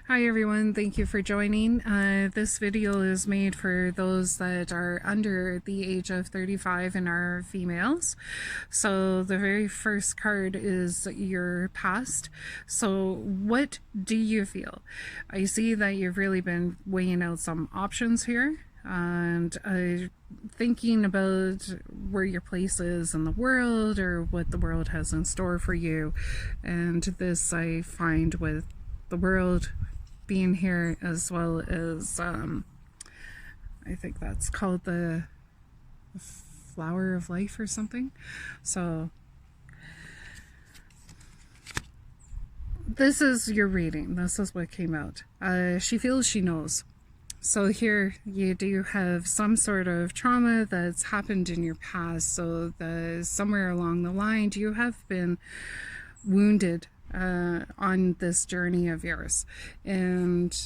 Hi everyone, thank you for joining. This video is made for those that are under the age of 35 and are females. So the very first card is your past. So what do you feel? I see that you've really been weighing out some options here and thinking about where your place is in the world or what the world has in store for you. And this I find with the world being here, as well as I think that's called the flower of life or something. So this is your reading. This is what came out. She feels she knows. So here you do have some sort of trauma that's happened in your past. So somewhere along the line you have been wounded on this journey of yours, and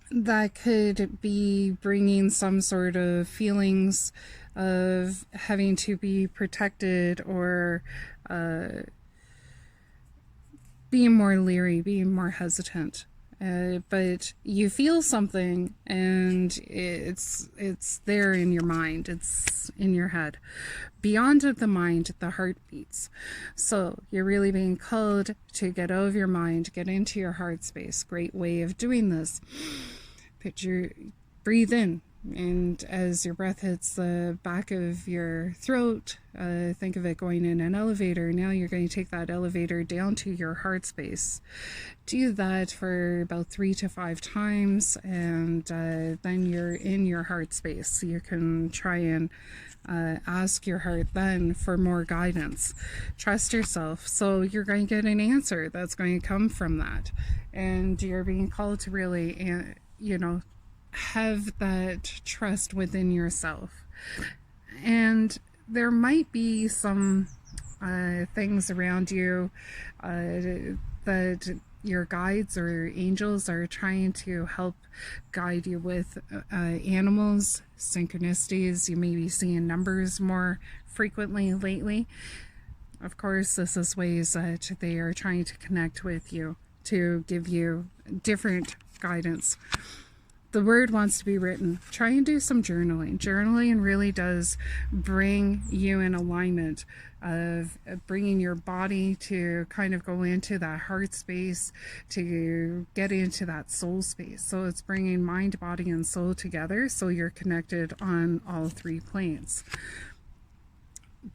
that could be bringing some sort of feelings of having to be protected, or being more leery, being more hesitant. But you feel something, and it's there in your mind, it's in your head. Beyond the mind, the heart beats. So you're really being called to get out of your mind, get into your heart space. Great way of doing this. Breathe in, and as your breath hits the back of your throat, think of it going in an elevator. Now you're going to take that elevator down to your heart space. Do that for about 3 to 5 times, and then you're in your heart space. You can try and ask your heart then for more guidance. Trust yourself. So you're going to get an answer that's going to come from that, and you're being called to really, have that trust within yourself. And there might be some things around you that your guides or angels are trying to help guide you with. Animals, synchronicities. You may be seeing numbers more frequently lately. Of course, this is ways that they are trying to connect with you to give you different guidance. The word wants to be written. Try and do some journaling. Journaling really does bring you in alignment of bringing your body to kind of go into that heart space, to get into that soul space. So it's bringing mind, body, and soul together, so you're connected on all 3 planes.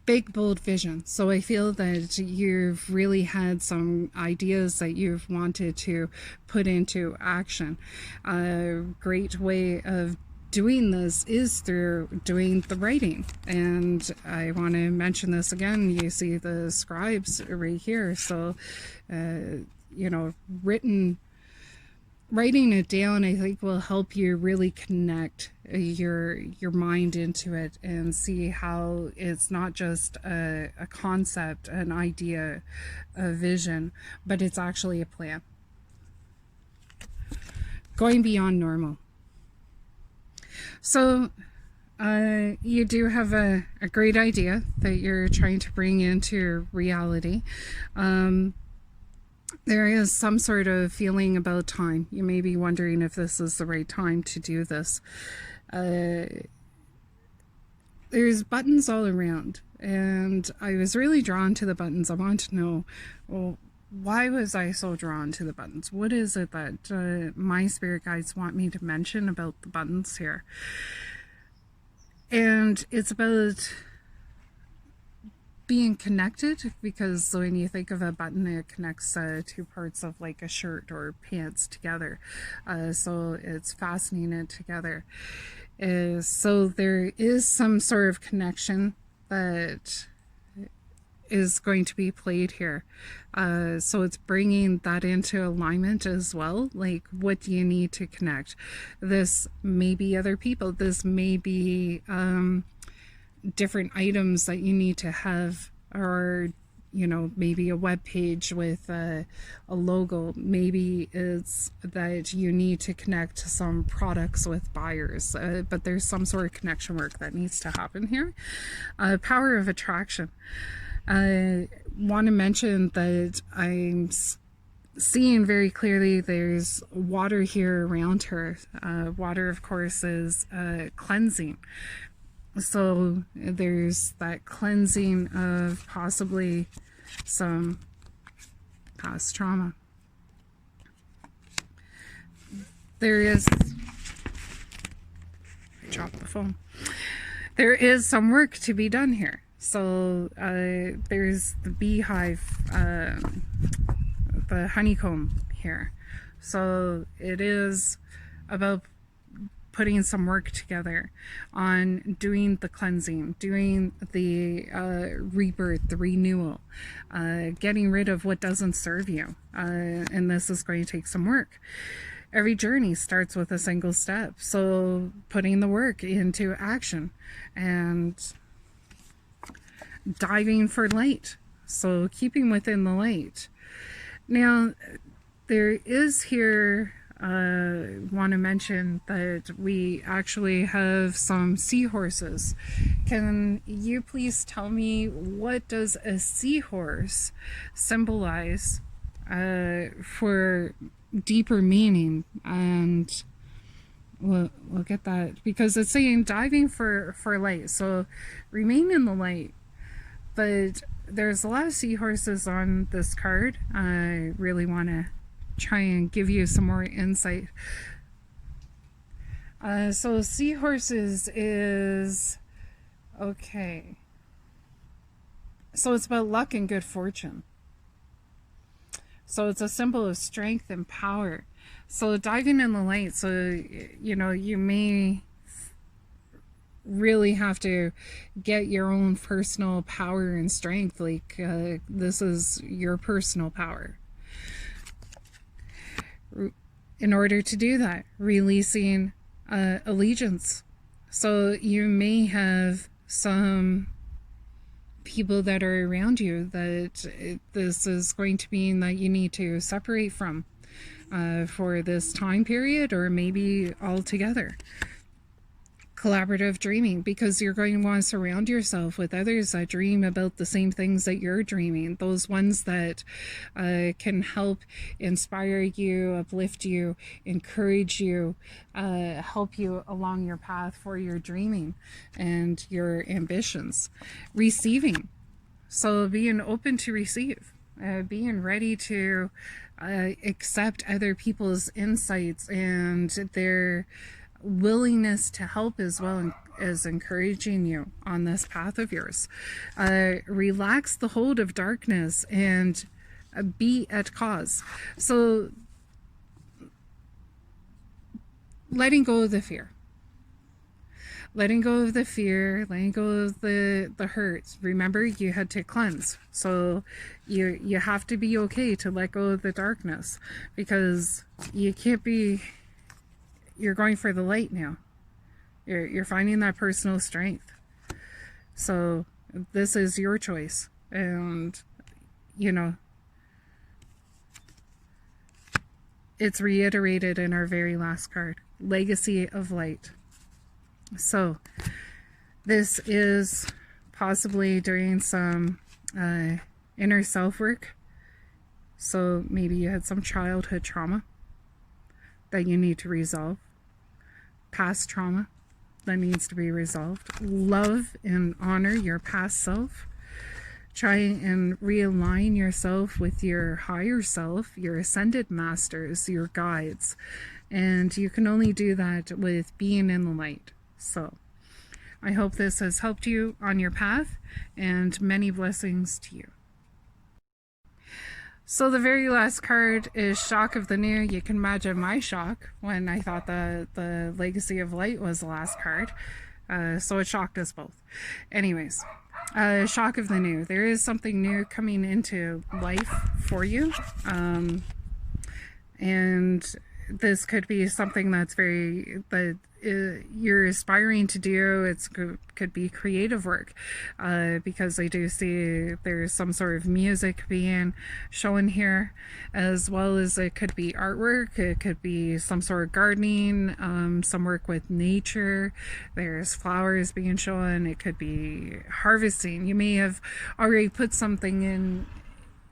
Big, bold vision. So I feel that you've really had some ideas that you've wanted to put into action. A great way of doing this is through doing the writing. And I want to mention this again. You see the scribes right here. So, writing it down, I think, will help you really connect your mind into it and see how it's not just a concept, an idea, a vision, but it's actually a plan. Going beyond normal. So you do have a great idea that you're trying to bring into reality. There is some sort of feeling about time. You may be wondering if this is the right time to do this. There's buttons all around, and I was really drawn to the buttons. I want to know, well, why was I so drawn to the buttons? What is it that my spirit guides want me to mention about the buttons here? And it's about being connected, because when you think of a button, it connects 2 parts of like a shirt or pants together. So it's fastening it together. So there is some sort of connection that is going to be played here. So it's bringing that into alignment as well. Like, what do you need to connect? This may be other people. This may be different items that you need to have, or maybe a web page with a logo. Maybe it's that you need to connect to some products with buyers, but there's some sort of connection work that needs to happen here. Power of attraction. I want to mention that I'm seeing very clearly there's water here around her. Water, of course, is cleansing. So there's that cleansing of possibly some past trauma. There is, I dropped the phone. There is some work to be done here. So there's the beehive, the honeycomb here. So it is about putting some work together on doing the cleansing, doing the rebirth, the renewal, getting rid of what doesn't serve you. And this is going to take some work. Every journey starts with a single step. So putting the work into action and diving for light. So keeping within the light. Now, there is here, want to mention that we actually have some seahorses. Can you please tell me, what does a seahorse symbolize for deeper meaning? And we'll get that, because it's saying diving for light. So remain in the light. But there's a lot of seahorses on this card. I really want to try and give you some more insight. So seahorses is, okay. So it's about luck and good fortune. So it's a symbol of strength and power. So diving in the light, so, you know, you may really have to get your own personal power and strength. Like this is your personal power. In order to do that, releasing allegiance. So you may have some people that are around you that this is going to mean that you need to separate from for this time period, or maybe altogether. Collaborative dreaming, because you're going to want to surround yourself with others that dream about the same things that you're dreaming, those ones that can help inspire you, uplift you, encourage you, help you along your path for your dreaming and your ambitions. Receiving, so being open to receive, being ready to accept other people's insights and their willingness to help, as well as encouraging you on this path of yours. Relax the hold of darkness and be at cause. So letting go of the fear. Letting go of the fear, letting go of the hurt. Remember, you had to cleanse. So you have to be okay to let go of the darkness, because you can't be, you're going for the light now. You're finding that personal strength. So this is your choice. And, you know, it's reiterated in our very last card, Legacy of Light. So this is possibly doing some inner self work. So maybe you had some childhood trauma that you need to resolve, past trauma that needs to be resolved. Love and honor your past self. Try and realign yourself with your higher self, your ascended masters, your guides. And you can only do that with being in the light. So I hope this has helped you on your path, and many blessings to you. So the very last card is Shock of the New. You can imagine my shock when I thought the Legacy of Light was the last card. So it shocked us both. Anyways, Shock of the New. There is something new coming into life for you. And this could be something that's you're aspiring to do. It could be creative work, because I do see there's some sort of music being shown here, as well as it could be artwork. It could be some sort of gardening, some work with nature. There's flowers being shown. It could be harvesting. You may have already put something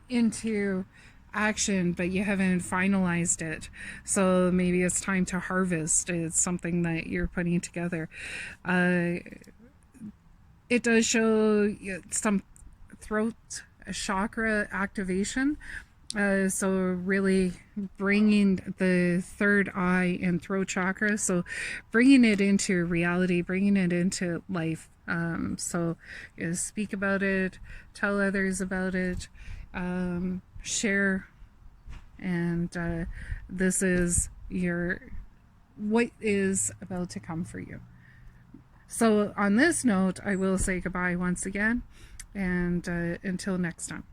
into action, but you haven't finalized it. So maybe it's time to harvest. It's something that you're putting together. It does show some throat chakra activation. So really bringing the third eye and throat chakra, so bringing it into reality, bringing it into life. So speak about it, tell others about it, share, and this is what is about to come for you. So on this note, I will say goodbye once again, and until next time.